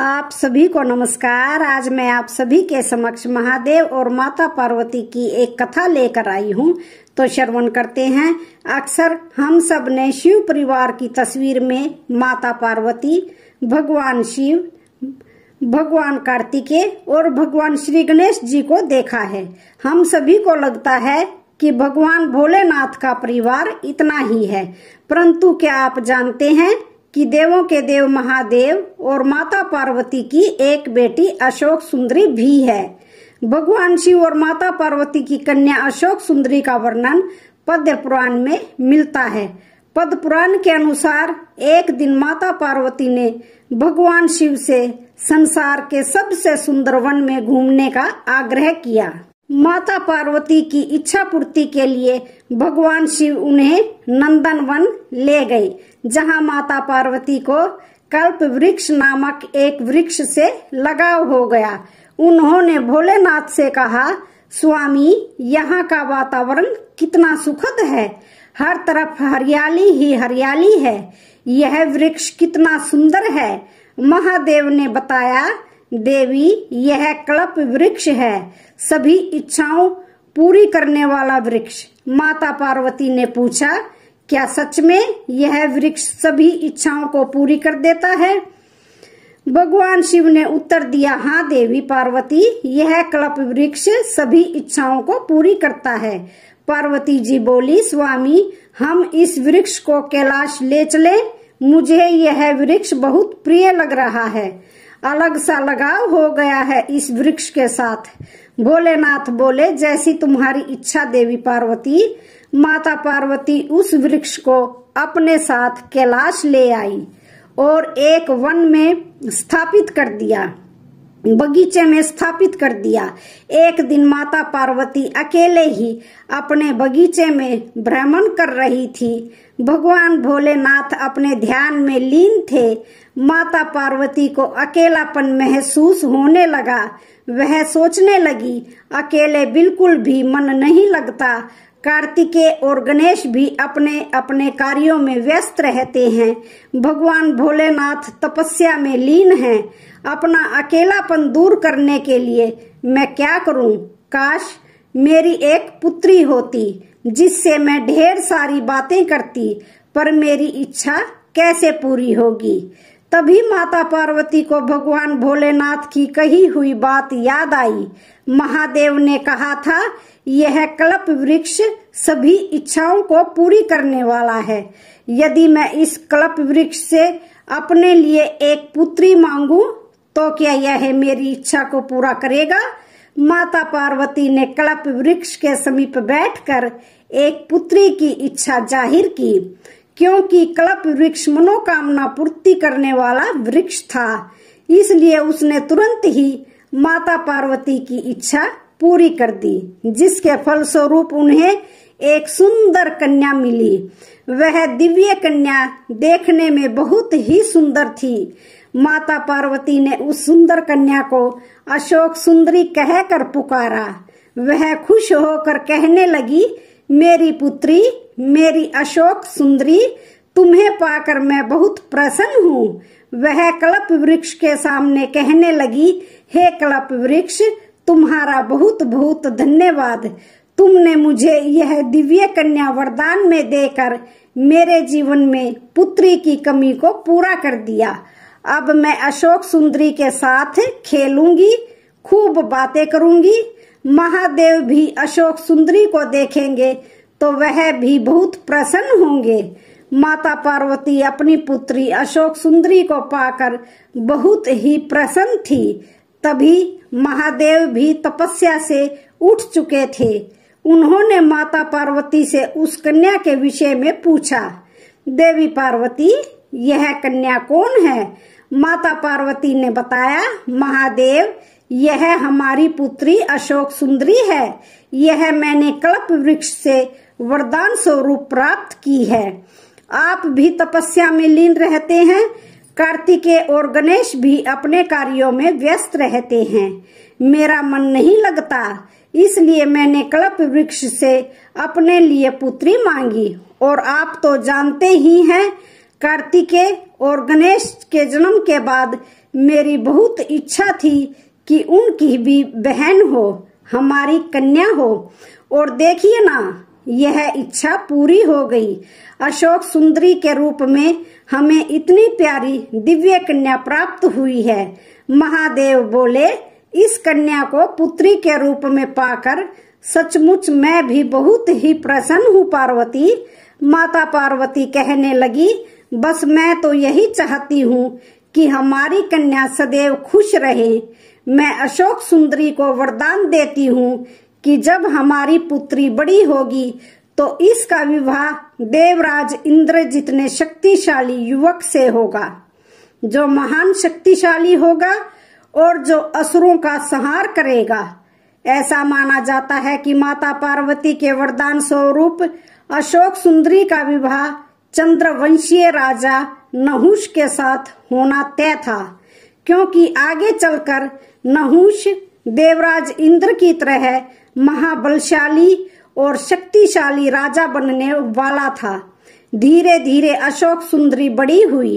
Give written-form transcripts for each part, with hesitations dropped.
आप सभी को नमस्कार। आज मैं आप सभी के समक्ष महादेव और माता पार्वती की एक कथा लेकर आई हूँ, तो श्रवण करते हैं। अक्सर हम सब ने शिव परिवार की तस्वीर में माता पार्वती, भगवान शिव, भगवान कार्तिकेय और भगवान श्री गणेश जी को देखा है। हम सभी को लगता है कि भगवान भोलेनाथ का परिवार इतना ही है, परंतु क्या आप जानते हैं कि देवों के देव महादेव और माता पार्वती की एक बेटी अशोक सुंदरी भी है। भगवान शिव और माता पार्वती की कन्या अशोक सुंदरी का वर्णन पद्म पुराण में मिलता है। पद्म पुराण के अनुसार एक दिन माता पार्वती ने भगवान शिव से संसार के सबसे सुंदर वन में घूमने का आग्रह किया। माता पार्वती की इच्छा पूर्ति के लिए भगवान शिव उन्हें नंदन वन ले गए, जहां माता पार्वती को कल्प वृक्ष नामक एक वृक्ष से लगाव हो गया। उन्होंने भोलेनाथ से कहा, स्वामी, यहाँ का वातावरण कितना सुखद है, हर तरफ हरियाली ही हरियाली है, यह वृक्ष कितना सुंदर है। महादेव ने बताया, देवी, यह कल्प वृक्ष है, सभी इच्छाओं पूरी करने वाला वृक्ष। माता पार्वती ने पूछा, क्या सच में यह वृक्ष सभी इच्छाओं को पूरी कर देता है? भगवान शिव ने उत्तर दिया, हाँ देवी पार्वती, यह कल्प वृक्ष सभी इच्छाओं को पूरी करता है। पार्वती जी बोली, स्वामी, हम इस वृक्ष को कैलाश ले चले, मुझे यह वृक्ष बहुत प्रिय लग रहा है, अलग सा लगाव हो गया है इस वृक्ष के साथ। भोलेनाथ बोले, जैसी तुम्हारी इच्छा देवी पार्वती। माता पार्वती उस वृक्ष को अपने साथ कैलाश ले आई और एक वन में स्थापित कर दिया, बगीचे में स्थापित कर दिया। एक दिन माता पार्वती अकेले ही अपने बगीचे में भ्रमण कर रही थी। भगवान भोलेनाथ अपने ध्यान में लीन थे। माता पार्वती को अकेलापन महसूस होने लगा। वह सोचने लगी, अकेले बिल्कुल भी मन नहीं लगता। कार्तिकेय और गणेश भी अपने अपने कार्यों में व्यस्त रहते हैं। भगवान भोलेनाथ तपस्या में लीन हैं। अपना अकेलापन दूर करने के लिए मैं क्या करूं? काश मेरी एक पुत्री होती जिससे मैं ढेर सारी बातें करती, पर मेरी इच्छा कैसे पूरी होगी? तभी माता पार्वती को भगवान भोलेनाथ की कही हुई बात याद आई। महादेव ने कहा था, यह कल्प वृक्ष सभी इच्छाओं को पूरी करने वाला है। यदि मैं इस कल्प वृक्ष से अपने लिए एक पुत्री मांगू तो क्या यह मेरी इच्छा को पूरा करेगा? माता पार्वती ने कल्प वृक्ष के समीप बैठकर एक पुत्री की इच्छा जाहिर की, क्योंकि कल्प वृक्ष मनोकामना पूर्ति करने वाला वृक्ष था। इसलिए उसने तुरंत ही माता पार्वती की इच्छा पूरी कर दी, जिसके फलस्वरूप उन्हें एक सुंदर कन्या मिली। वह दिव्य कन्या देखने में बहुत ही सुंदर थी। माता पार्वती ने उस सुंदर कन्या को अशोक सुंदरी कहकर पुकारा। वह खुश होकर कहने लगी, मेरी पुत्री, मेरी अशोक सुंदरी, तुम्हें पाकर मैं बहुत प्रसन्न हूँ। वह कल्प वृक्ष के सामने कहने लगी, हे कल्प वृक्ष, तुम्हारा बहुत बहुत धन्यवाद। तुमने मुझे यह दिव्य कन्या वरदान में देकर मेरे जीवन में पुत्री की कमी को पूरा कर दिया। अब मैं अशोक सुंदरी के साथ खेलूंगी, खूब बातें करूंगी। महादेव भी अशोक सुंदरी को देखेंगे तो वह भी बहुत प्रसन्न होंगे। माता पार्वती अपनी पुत्री अशोक सुंदरी को पाकर बहुत ही प्रसन्न थी। तभी महादेव भी तपस्या से उठ चुके थे। उन्होंने माता पार्वती से उस कन्या के विषय में पूछा, देवी पार्वती, यह कन्या कौन है? माता पार्वती ने बताया, महादेव, यह हमारी पुत्री अशोक सुंदरी है। यह मैंने कल्प वृक्ष से वरदान स्वरूप प्राप्त की है। आप भी तपस्या में लीन रहते हैं। कार्तिकेय और गणेश भी अपने कार्यों में व्यस्त रहते हैं। मेरा मन नहीं लगता, इसलिए मैंने कल्प वृक्ष से अपने लिए पुत्री मांगी। और आप तो जानते ही हैं, कार्तिकेय और गणेश के जन्म के बाद मेरी बहुत इच्छा थी कि उनकी भी बहन हो, हमारी कन्या हो, और देखिए ना, यह इच्छा पूरी हो गई। अशोक सुंदरी के रूप में हमें इतनी प्यारी दिव्य कन्या प्राप्त हुई है। महादेव बोले, इस कन्या को पुत्री के रूप में पाकर सचमुच मैं भी बहुत ही प्रसन्न हूँ पार्वती। माता पार्वती कहने लगी, बस मैं तो यही चाहती हूँ कि हमारी कन्या सदैव खुश रहे। मैं अशोक सुंदरी को वरदान देती हूँ कि जब हमारी पुत्री बड़ी होगी तो इसका विवाह देवराज इंद्र जितने शक्तिशाली युवक से होगा, जो महान शक्तिशाली होगा और जो असुरों का संहार करेगा। ऐसा माना जाता है कि माता पार्वती के वरदान स्वरूप अशोक सुंदरी का विवाह चंद्रवंशीय राजा नहुष के साथ होना तय था, क्योंकि आगे चलकर नहुष देवराज इंद्र की तरह महाबलशाली और शक्तिशाली राजा बनने वाला था। धीरे धीरे अशोक सुंदरी बड़ी हुई।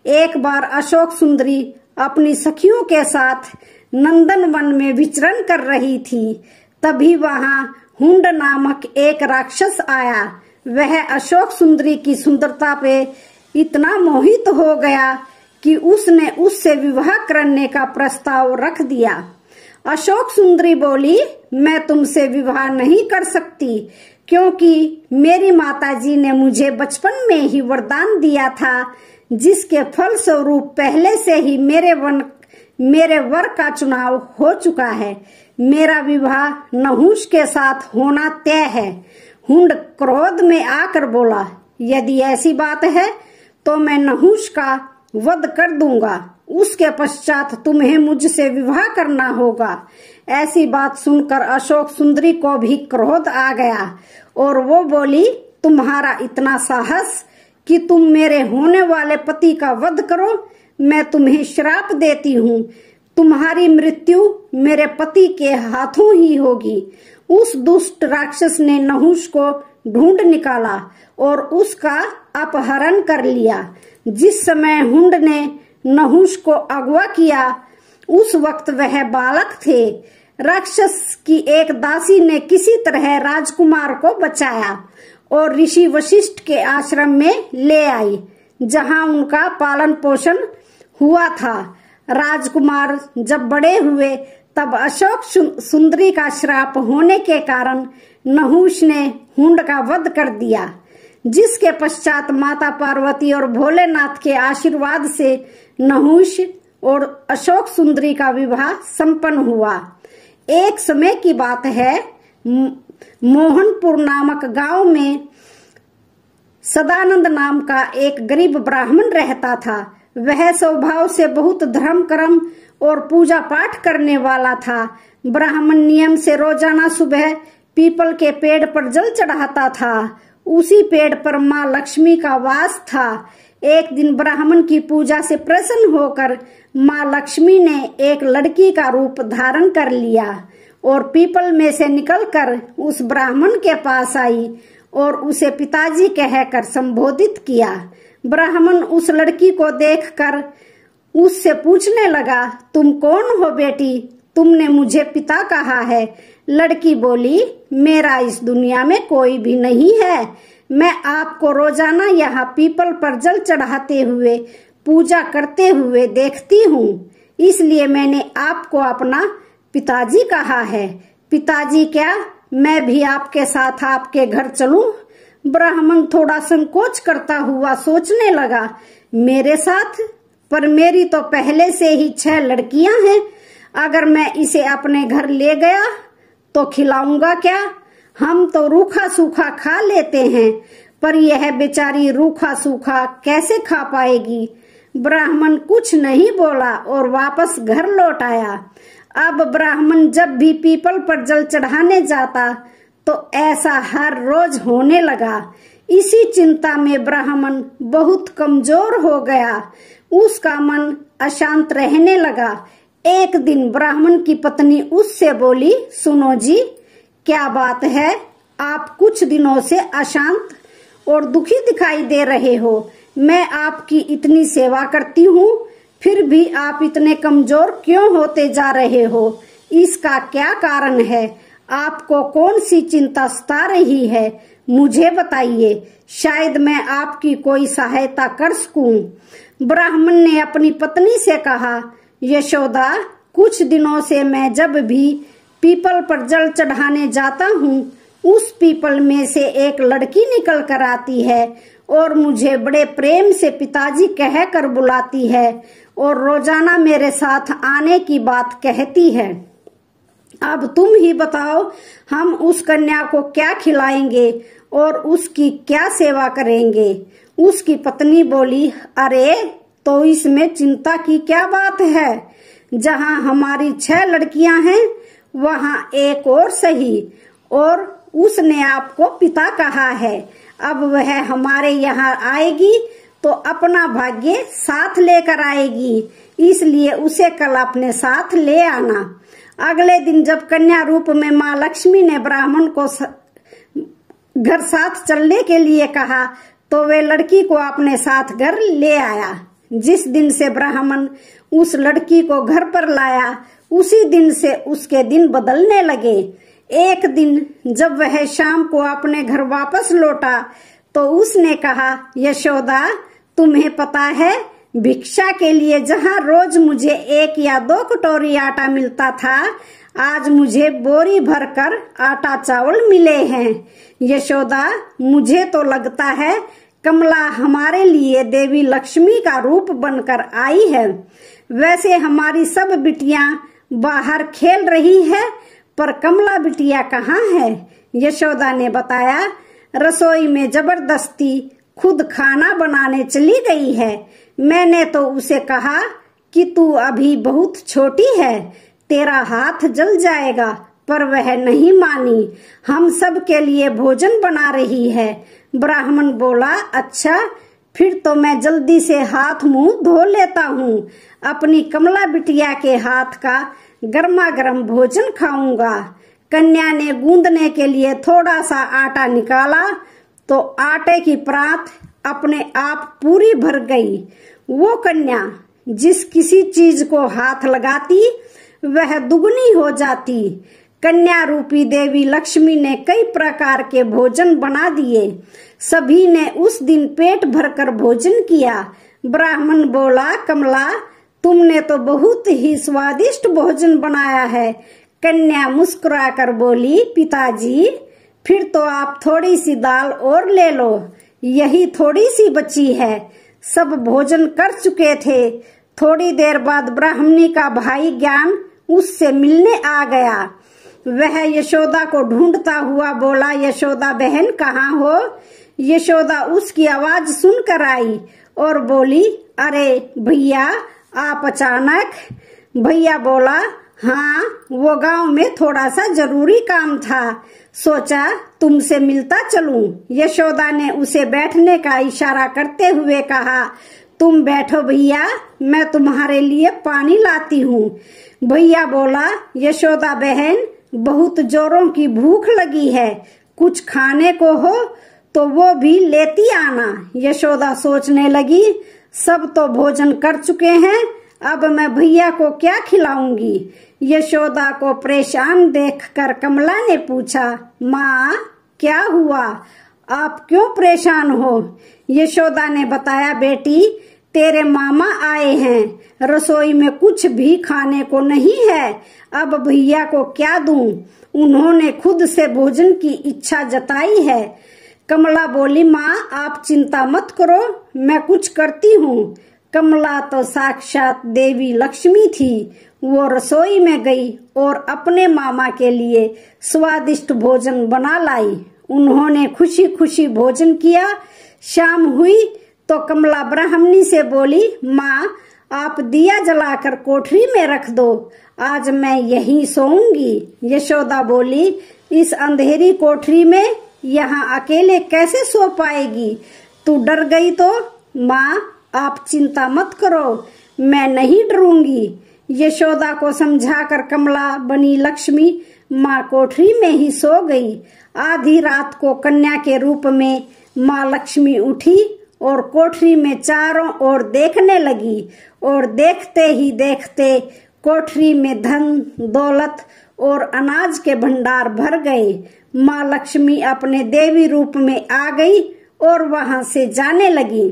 एक बार अशोक सुंदरी अपनी सखियों के साथ नंदन वन में विचरण कर रही थी। तभी वहां हुंड नामक एक राक्षस आया। वह अशोक सुंदरी की सुंदरता पे इतना मोहित हो गया कि उसने उससे विवाह करने का प्रस्ताव रख दिया। अशोक सुंदरी बोली, मैं तुमसे विवाह नहीं कर सकती, क्योंकि मेरी माताजी ने मुझे बचपन में ही वरदान दिया था, जिसके फल स्वरूप पहले से ही मेरे वर का चुनाव हो चुका है। मेरा विवाह नहुष के साथ होना तय है। हुंड क्रोध में आकर बोला, यदि ऐसी बात है तो मैं नहुष का वध कर दूंगा, उसके पश्चात तुम्हें मुझसे विवाह करना होगा। ऐसी बात सुनकर अशोक सुंदरी को भी क्रोध आ गया और वो बोली, तुम्हारा इतना साहस कि तुम मेरे होने वाले पति का वध करो, मैं तुम्हें श्राप देती हूँ। तुम्हारी मृत्यु मेरे पति के हाथों ही होगी। उस दुष्ट राक्षस ने नहुष को ढूंढ निकाला और उसका अपहरण कर लिया। जिस समय हुंड ने नहुष को अगवा किया, उस वक्त वह बालक थे। राक्षस की एक दासी ने किसी तरह राजकुमार को बचाया और ऋषि वशिष्ठ के आश्रम में ले आई, जहां उनका पालन पोषण हुआ था। राजकुमार जब बड़े हुए तब अशोक सुंदरी का श्राप होने के कारण नहुष ने हुंड का वध कर दिया, जिसके पश्चात माता पार्वती और भोलेनाथ के आशीर्वाद से नहुष और अशोक सुंदरी का विवाह संपन्न हुआ। एक समय की बात है, मोहनपुर नामक गांव में सदानंद नाम का एक गरीब ब्राह्मण रहता था। वह स्वभाव से बहुत धर्म कर्म और पूजा पाठ करने वाला था। ब्राह्मण नियम से रोजाना सुबह पीपल के पेड़ पर जल चढ़ाता था। उसी पेड़ पर माँ लक्ष्मी का वास था। एक दिन ब्राह्मण की पूजा से प्रसन्न होकर माँ लक्ष्मी ने एक लड़की का रूप धारण कर लिया और पीपल में से निकलकर उस ब्राह्मण के पास आई और उसे पिताजी कहकर संबोधित किया। ब्राह्मण उस लड़की को देखकर उससे पूछने लगा, तुम कौन हो बेटी? तुमने मुझे पिता कहा है। लड़की बोली, मेरा इस दुनिया में कोई भी नहीं है। मैं आपको रोजाना यहाँ पीपल पर जल चढ़ाते हुए पूजा करते हुए देखती हूँ, इसलिए मैंने आपको अपना पिताजी कहा है। पिताजी क्या, मैं भी आपके साथ आपके घर चलूं? ब्राह्मण थोड़ा संकोच करता हुआ सोचने लगा, मेरे साथ? पर मेरी तो पहले से ही 6 लड़कियां हैं। अगर मैं इसे अपने घर ले गया तो खिलाऊंगा क्या? हम तो रूखा सूखा खा लेते हैं, पर यह बेचारी रूखा सूखा कैसे खा पाएगी? ब्राह्मण कुछ नहीं बोला और वापस घर लौट आया। अब ब्राह्मण जब भी पीपल पर जल चढ़ाने जाता तो ऐसा हर रोज होने लगा। इसी चिंता में ब्राह्मण बहुत कमजोर हो गया। उसका मन अशांत रहने लगा। एक दिन ब्राह्मण की पत्नी उससे बोली, सुनो जी, क्या बात है? आप कुछ दिनों से अशांत और दुखी दिखाई दे रहे हो। मैं आपकी इतनी सेवा करती हूँ, फिर भी आप इतने कमजोर क्यों होते जा रहे हो? इसका क्या कारण है? आपको कौन सी चिंता सता रही है? मुझे बताइए, शायद मैं आपकी कोई सहायता कर सकूं। ब्राह्मण ने अपनी पत्नी से कहा, यशोदा, कुछ दिनों से मैं जब भी पीपल पर जल चढ़ाने जाता हूँ, उस पीपल में से एक लड़की निकल कर आती है और मुझे बड़े प्रेम से पिताजी कहकर बुलाती है और रोजाना मेरे साथ आने की बात कहती है। अब तुम ही बताओ, हम उस कन्या को क्या खिलाएंगे और उसकी क्या सेवा करेंगे? उसकी पत्नी बोली, अरे तो इसमें चिंता की क्या बात है? जहाँ हमारी 6 लड़कियां हैं, वहाँ एक और सही। और उसने आपको पिता कहा है, अब वह हमारे यहाँ आएगी तो अपना भाग्य साथ लेकर आएगी, इसलिए उसे कल अपने साथ ले आना। अगले दिन जब कन्या रूप में माँ लक्ष्मी ने ब्राह्मण को घर साथ चलने के लिए कहा, तो वे लड़की को अपने साथ घर ले आया। जिस दिन से ब्राह्मण उस लड़की को घर पर लाया, उसी दिन से उसके दिन बदलने लगे। एक दिन जब वह शाम को अपने घर वापस लौटा, तो उसने कहा, यशोदा, तुम्हें पता है, भिक्षा के लिए जहाँ रोज मुझे 1 या 2 कटोरी आटा मिलता था, आज मुझे बोरी भरकर आटा चावल मिले हैं। यशोदा, मुझे तो लगता है कमला हमारे लिए देवी लक्ष्मी का रूप बनकर आई है। वैसे हमारी सब बिटियां बाहर खेल रही है, पर कमला बिटिया कहाँ है? यशोदा ने बताया, रसोई में जबरदस्ती खुद खाना बनाने चली गई है। मैंने तो उसे कहा कि तू अभी बहुत छोटी है, तेरा हाथ जल जाएगा, पर वह नहीं मानी। हम सब के लिए भोजन बना रही है। ब्राह्मण बोला, अच्छा, फिर तो मैं जल्दी से हाथ मुंह धो लेता हूँ। अपनी कमला बिटिया के हाथ का गर्मा गर्म भोजन खाऊंगा। कन्या ने गूंदने के लिए थोड़ा सा आटा निकाला, तो आटे की परात अपने आप पूरी भर गई। वो कन्या जिस किसी चीज को हाथ लगाती, वह दुगनी हो जाती। कन्या रूपी देवी लक्ष्मी ने कई प्रकार के भोजन बना दिए। सभी ने उस दिन पेट भरकर भोजन किया। ब्राह्मण बोला, कमला, तुमने तो बहुत ही स्वादिष्ट भोजन बनाया है। कन्या मुस्कुराकर बोली, पिताजी, फिर तो आप थोड़ी सी दाल और ले लो, यही थोड़ी सी बची है। सब भोजन कर चुके थे। थोड़ी देर बाद ब्राह्मणी का भाई ज्ञान उससे मिलने आ गया। वह यशोदा को ढूंढता हुआ बोला, यशोदा बहन कहाँ हो? यशोदा उसकी आवाज सुनकर आई और बोली, अरे भैया, आप अचानक? भैया बोला, हाँ, वो गांव में थोड़ा सा जरूरी काम था, सोचा तुमसे मिलता चलूं। यशोदा ने उसे बैठने का इशारा करते हुए कहा, तुम बैठो भैया, मैं तुम्हारे लिए पानी लाती हूँ। भैया बोला, यशोदा बहन, बहुत जोरों की भूख लगी है, कुछ खाने को हो तो वो भी लेती आना। यशोदा सोचने लगी, सब तो भोजन कर चुके हैं, अब मैं भैया को क्या खिलाऊंगी? यशोदा को परेशान देखकर कमला ने पूछा, माँ, क्या हुआ? आप क्यों परेशान हो? यशोदा ने बताया, बेटी, तेरे मामा आए हैं, रसोई में कुछ भी खाने को नहीं है, अब भैया को क्या दूं? उन्होंने खुद से भोजन की इच्छा जताई है। कमला बोली, माँ, आप चिंता मत करो, मैं कुछ करती हूँ। कमला तो साक्षात देवी लक्ष्मी थी। वो रसोई में गई और अपने मामा के लिए स्वादिष्ट भोजन बना लाई। उन्होंने खुशी खुशी भोजन किया। शाम हुई तो कमला ब्राह्मणी से बोली, माँ, आप दिया जलाकर कोठरी में रख दो, आज मैं यहीं सोऊंगी। यशोदा बोली, इस अंधेरी कोठरी में यहाँ अकेले कैसे सो पाएगी? तू डर गई तो? माँ, आप चिंता मत करो, मैं नहीं डरूंगी। यशोदा को समझाकर कमला बनी लक्ष्मी माँ कोठरी में ही सो गई। आधी रात को कन्या के रूप में माँ लक्ष्मी उठी और कोठरी में चारों ओर देखने लगी और देखते ही देखते कोठरी में धन दौलत और अनाज के भंडार भर गए। माँ लक्ष्मी अपने देवी रूप में आ गई और वहां से जाने लगी।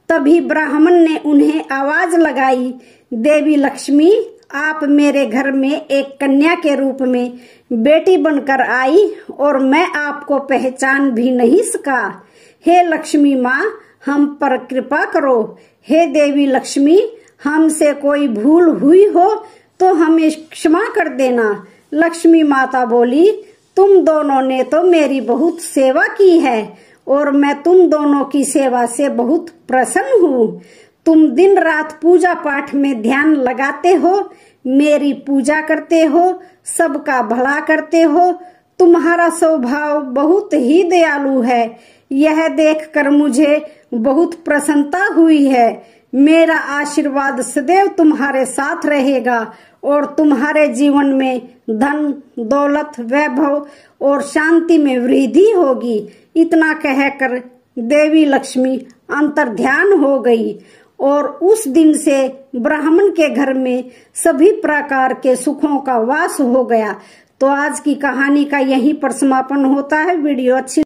तभी ब्राह्मण ने उन्हें आवाज लगाई, देवी लक्ष्मी, आप मेरे घर में एक कन्या के रूप में बेटी बनकर आई और मैं आपको पहचान भी नहीं सका। हे लक्ष्मी माँ, हम पर कृपा करो। हे देवी लक्ष्मी, हमसे कोई भूल हुई हो तो हमें क्षमा कर देना। लक्ष्मी माता बोली, तुम दोनों ने तो मेरी बहुत सेवा की है और मैं तुम दोनों की सेवा से बहुत प्रसन्न हूँ। तुम दिन रात पूजा पाठ में ध्यान लगाते हो, मेरी पूजा करते हो, सबका भला करते हो। तुम्हारा स्वभाव बहुत ही दयालु है। यह देखकर मुझे बहुत प्रसन्नता हुई है। मेरा आशीर्वाद सदैव तुम्हारे साथ रहेगा और तुम्हारे जीवन में धन दौलत वैभव और शांति में वृद्धि होगी। इतना कहकर देवी लक्ष्मी अंतर्ध्यान हो गई और उस दिन से ब्राह्मण के घर में सभी प्रकार के सुखों का वास हो गया। तो आज की कहानी का यहीं पर समापन होता है। वीडियो अच्छी